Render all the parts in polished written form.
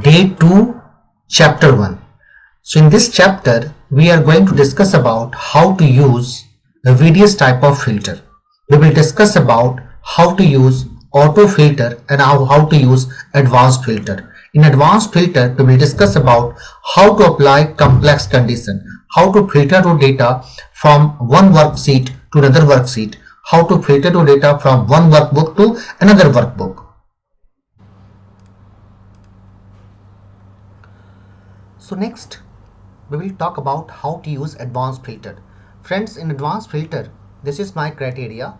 Day 2, Chapter 1. So in this chapter, we are going to discuss about how to use the various type of filter. We will discuss about how to use auto filter and how to use advanced filter. In advanced filter, we will discuss about how to apply complex condition, how to filter your data from one worksheet to another worksheet, how to filter your data from one workbook to another workbook. So next, we will talk about how to use advanced filter. Friends, in advanced filter, this is my criteria.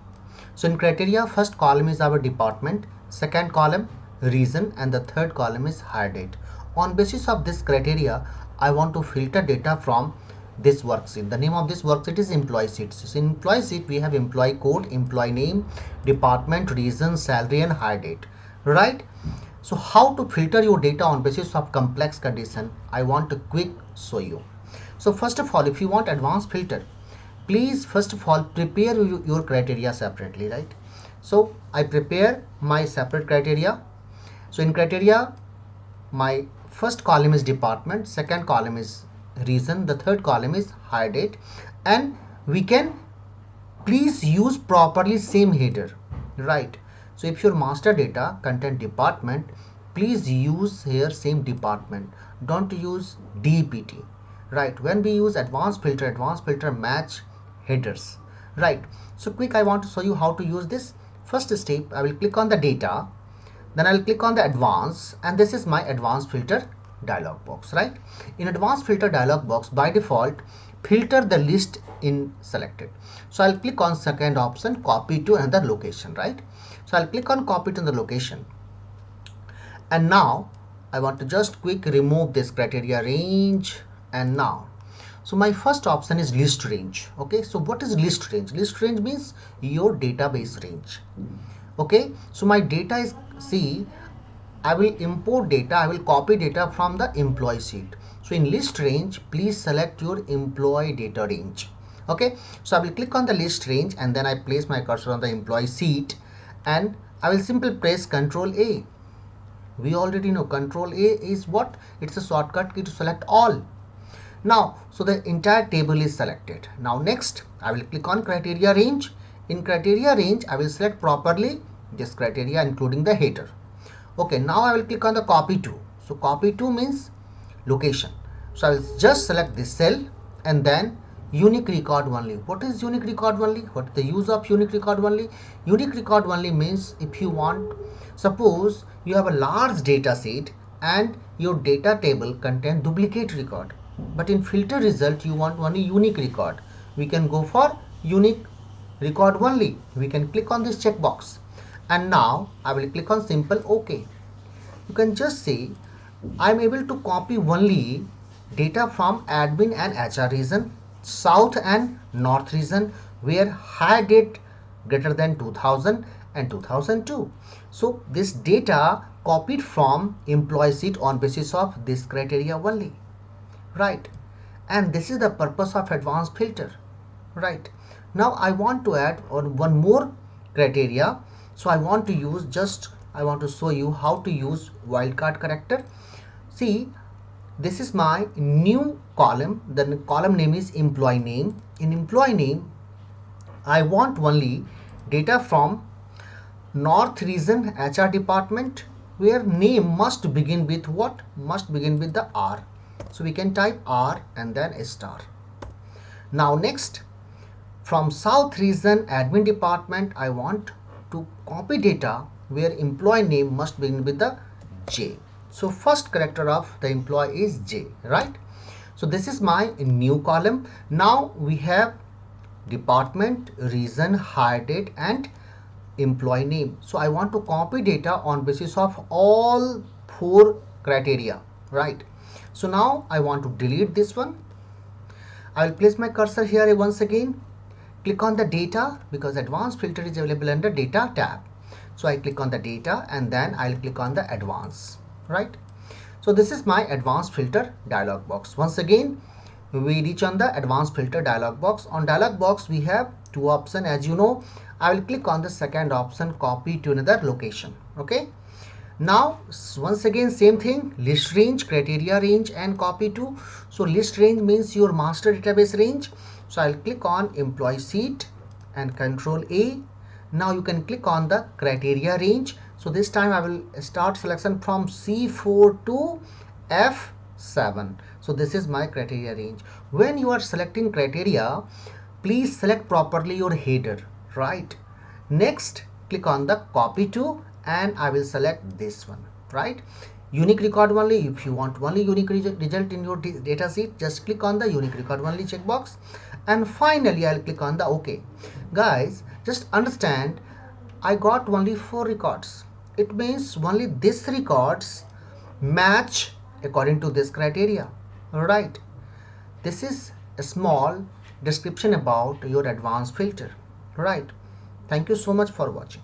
So in criteria, first column is our department, second column reason, and the third column is hire date. On basis of this criteria, I want to filter data from this worksheet. The name of this worksheet is employee sheet. So in employee sheet, we have employee code, employee name, department, reason, salary, and hire date. Right? So how to filter your data on basis of complex condition, I want to quick show you. So first of all, if you want advanced filter, please first of all prepare your criteria separately, right? So I prepare my separate criteria. So in criteria, my first column is department, second column is reason, the third column is hire date, and we can please use properly same header, right? So if your master data content department, please use here same department, don't use DPT, right? When we use advanced filter match headers, right? So quick, I want to show you how to use this. First step, I will click on the data, then I'll click on the advanced, and this is my advanced filter dialog box, right? In advanced filter dialog box, by default, filter the list in selected. So I'll click on second option, copy to another location, right? So I'll click on copy to the location, and now I want to just quick remove this criteria range. And now, so my first option is list range. Okay, so what is list range? List range means your database range. Okay, so my data is, see, I will import data, I will copy data from the employee sheet. So in list range, please select your employee data range. Okay, so I will click on the list range, and then I place my cursor on the employee sheet, and I will simply press Ctrl A. We already know Ctrl A is what? It's a shortcut key to select all. Now, so the entire table is selected. Now next, I will click on criteria range. In criteria range, I will select properly this criteria including the header. Okay, now I will click on the copy to. So copy to means location. So I will just select this cell, and then unique record only. What is unique record only? What is the use of unique record only? Unique record only means if you want, suppose you have a large data set and your data table contain duplicate record, but in filter result you want only unique record, we can go for unique record only. We can click on this checkbox, and now I will click on simple OK. You can just see I'm able to copy only data from admin and HR region, south and north region, where hire date greater than 2000 and 2002. So this data copied from employee sheet on basis of this criteria only, right? And this is the purpose of advanced filter, right? Now I want to add on one more criteria. So I want to use just, I want to show you how to use wildcard character. See, this is my new column. The column name is employee name. In employee name, I want only data from north region HR department, where name must begin with what? Must begin with the R. So we can type R and then a star. Now next, from south region admin department, I want to copy data where employee name must begin with the J. So first character of the employee is J, right? So this is my new column. Now we have department, reason, hire date, and employee name. So I want to copy data on basis of all four criteria, right? So now I want to delete this one. I will place my cursor here once again. Click on the data, because advanced filter is available under data tab. So I click on the data, and then I'll click on the advanced, right? So this is my advanced filter dialog box. Once again, we reach on the advanced filter dialog box. On dialog box, we have two options, as you know. I will click on the second option, copy to another location. Okay. Now once again same thing, list range, criteria range and copy to. So list range means your master database range. So I'll click on employee seat and control A. Now you can click on the criteria range. So this time I will start selection from C4 to F7. So this is my criteria range. When you are selecting criteria, please select properly your header, right? Next, click on the copy to and I will select this one, right? Unique record only. If you want only unique result in your data sheet, just click on the unique record only checkbox. And finally, I'll click on the OK. Guys, just understand, I got only 4 records. It means only these records match according to this criteria, alright? This is a small description about your advanced filter, right? Thank you so much for watching.